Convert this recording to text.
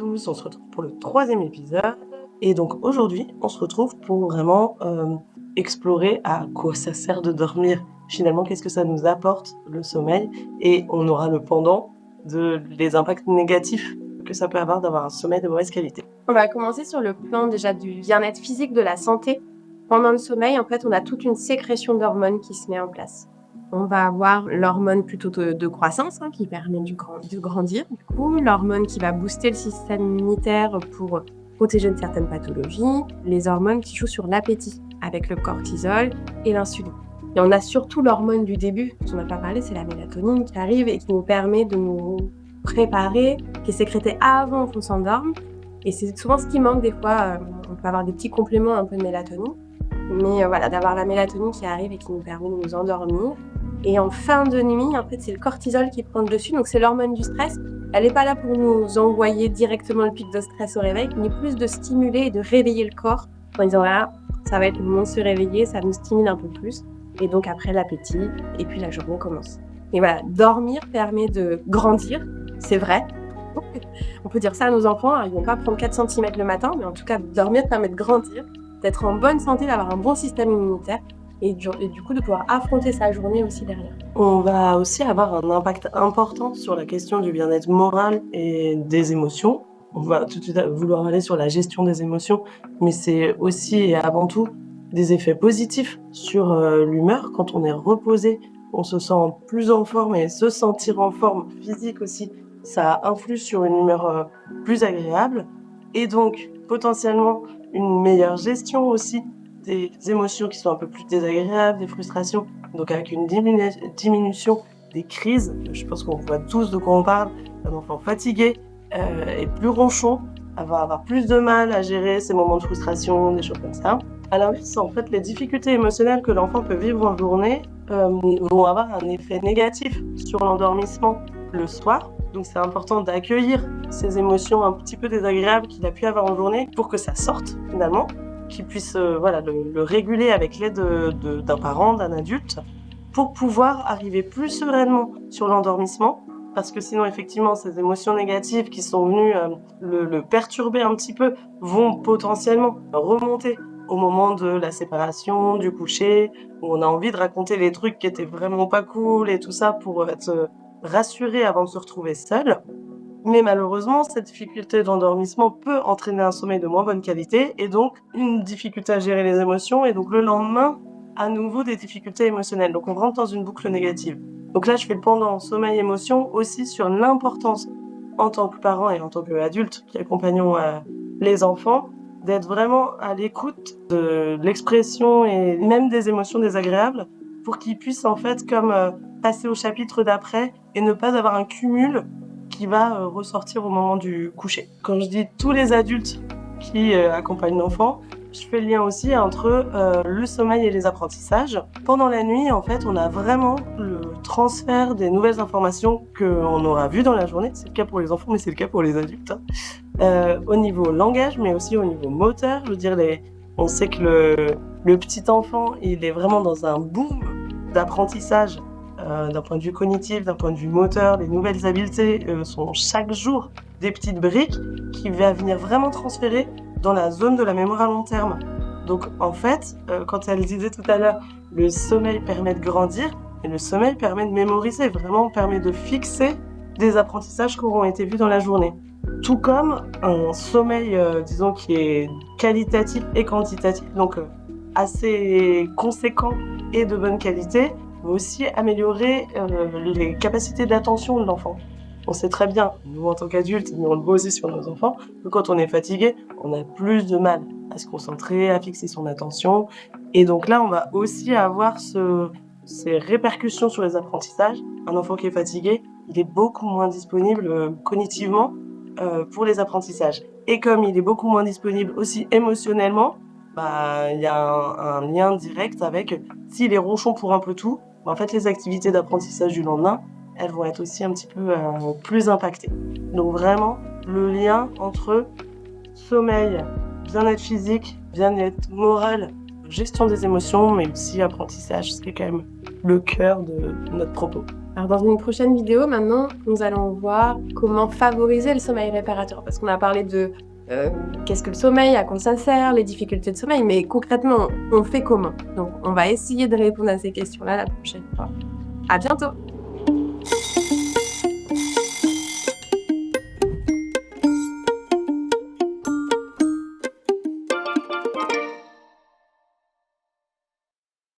tous, on se retrouve pour le 3e épisode. Et donc aujourd'hui, on se retrouve pour vraiment explorer à quoi ça sert de dormir. Finalement, qu'est-ce que ça nous apporte, le sommeil. Et on aura le pendant des impacts négatifs que ça peut avoir d'avoir un sommeil de mauvaise qualité. On va commencer sur le plan déjà du bien-être physique, de la santé. Pendant le sommeil, en fait, on a toute une sécrétion d'hormones qui se met en place. On va avoir l'hormone plutôt de croissance, qui permet de grandir. Du coup, l'hormone qui va booster le système immunitaire pour protéger de certaines pathologies. Les hormones qui jouent sur l'appétit, avec le cortisol et l'insuline. Et on a surtout l'hormone du début, dont on n'a pas parlé, c'est la mélatonine qui arrive et qui nous permet de nous préparer, qui est sécrétée avant qu'on s'endorme. Et c'est souvent ce qui manque des fois. On peut avoir des petits compléments un peu de mélatonine. Mais voilà, d'avoir la mélatonine qui arrive et qui nous permet de nous endormir. Et en fin de nuit, en fait, c'est le cortisol qui prend le dessus. Donc, c'est l'hormone du stress. Elle n'est pas là pour nous envoyer directement le pic de stress au réveil, mais plus de stimuler et de réveiller le corps en disant, voilà, ça va être le moment de se réveiller, ça nous stimule un peu plus. Et donc, après, l'appétit. Et puis, la journée commence. Et voilà, dormir permet de grandir. C'est vrai. On peut dire ça à nos enfants, ils vont pas prendre 4 cm le matin, mais en tout cas, dormir permet de grandir, d'être en bonne santé, d'avoir un bon système immunitaire et du coup de pouvoir affronter sa journée aussi derrière. On va aussi avoir un impact important sur la question du bien-être moral et des émotions. On va tout de suite vouloir aller sur la gestion des émotions, mais c'est aussi et avant tout des effets positifs sur l'humeur. Quand on est reposé, on se sent plus en forme, et se sentir en forme physique aussi, ça influe sur une humeur plus agréable et donc potentiellement une meilleure gestion aussi des émotions qui sont un peu plus désagréables, des frustrations, donc avec une diminution des crises. Je pense qu'on voit tous de quoi on parle. Un enfant fatigué et plus ronchon va avoir plus de mal à gérer ces moments de frustration, des choses comme ça. À l'inverse, en fait, les difficultés émotionnelles que l'enfant peut vivre en journée vont avoir un effet négatif sur l'endormissement le soir. Donc c'est important d'accueillir ces émotions un petit peu désagréables qu'il a pu avoir en journée pour que ça sorte finalement, qu'il puisse le réguler avec l'aide d'un parent, d'un adulte, pour pouvoir arriver plus sereinement sur l'endormissement. Parce que sinon, effectivement, ces émotions négatives qui sont venues le perturber un petit peu vont potentiellement remonter au moment de la séparation, du coucher, où on a envie de raconter les trucs qui étaient vraiment pas cool et tout ça pour être rassuré avant de se retrouver seul. Mais malheureusement, cette difficulté d'endormissement peut entraîner un sommeil de moins bonne qualité et donc une difficulté à gérer les émotions et donc le lendemain, à nouveau des difficultés émotionnelles. Donc on rentre dans une boucle négative. Donc là, je fais le pendant sommeil-émotion aussi sur l'importance en tant que parent et en tant qu'adulte qui accompagnons les enfants, d'être vraiment à l'écoute de l'expression et même des émotions désagréables pour qu'ils puissent en fait comme passer au chapitre d'après et ne pas avoir un cumul qui va ressortir au moment du coucher. Quand je dis tous les adultes qui accompagnent l'enfant, je fais le lien aussi entre le sommeil et les apprentissages. Pendant la nuit, en fait, on a vraiment le transfert des nouvelles informations qu'on aura vues dans la journée. C'est le cas pour les enfants, mais c'est le cas pour les adultes. Au niveau langage, mais aussi au niveau moteur. Je veux dire, on sait que le petit enfant, il est vraiment dans un boom d'apprentissage. D'un point de vue cognitif, d'un point de vue moteur, les nouvelles habiletés sont chaque jour des petites briques qui vont venir vraiment transférer dans la zone de la mémoire à long terme. Donc en fait, quand elle disait tout à l'heure, le sommeil permet de grandir, et le sommeil permet de mémoriser, vraiment permet de fixer des apprentissages qui auront été vus dans la journée. Tout comme un sommeil, disons, qui est qualitatif et quantitatif, donc assez conséquent et de bonne qualité, va aussi améliorer les capacités d'attention de l'enfant. On sait très bien, nous en tant qu'adultes, mais on le voit aussi sur nos enfants, que quand on est fatigué, on a plus de mal à se concentrer, à fixer son attention. Et donc là, on va aussi avoir ces répercussions sur les apprentissages. Un enfant qui est fatigué, il est beaucoup moins disponible cognitivement pour les apprentissages. Et comme il est beaucoup moins disponible aussi émotionnellement, il y a un lien direct avec s'il est ronchon pour un peu tout, en fait, les activités d'apprentissage du lendemain, elles vont être aussi un petit peu plus impactées. Donc vraiment, le lien entre sommeil, bien-être physique, bien-être moral, gestion des émotions, mais aussi apprentissage, c'est quand même le cœur de notre propos. Alors dans une prochaine vidéo, maintenant, nous allons voir comment favoriser le sommeil réparateur. Parce qu'on a parlé de qu'est-ce que le sommeil, à quoi ça sert, les difficultés de sommeil, mais concrètement, on fait comment? Donc on va essayer de répondre à ces questions-là la prochaine fois. À bientôt!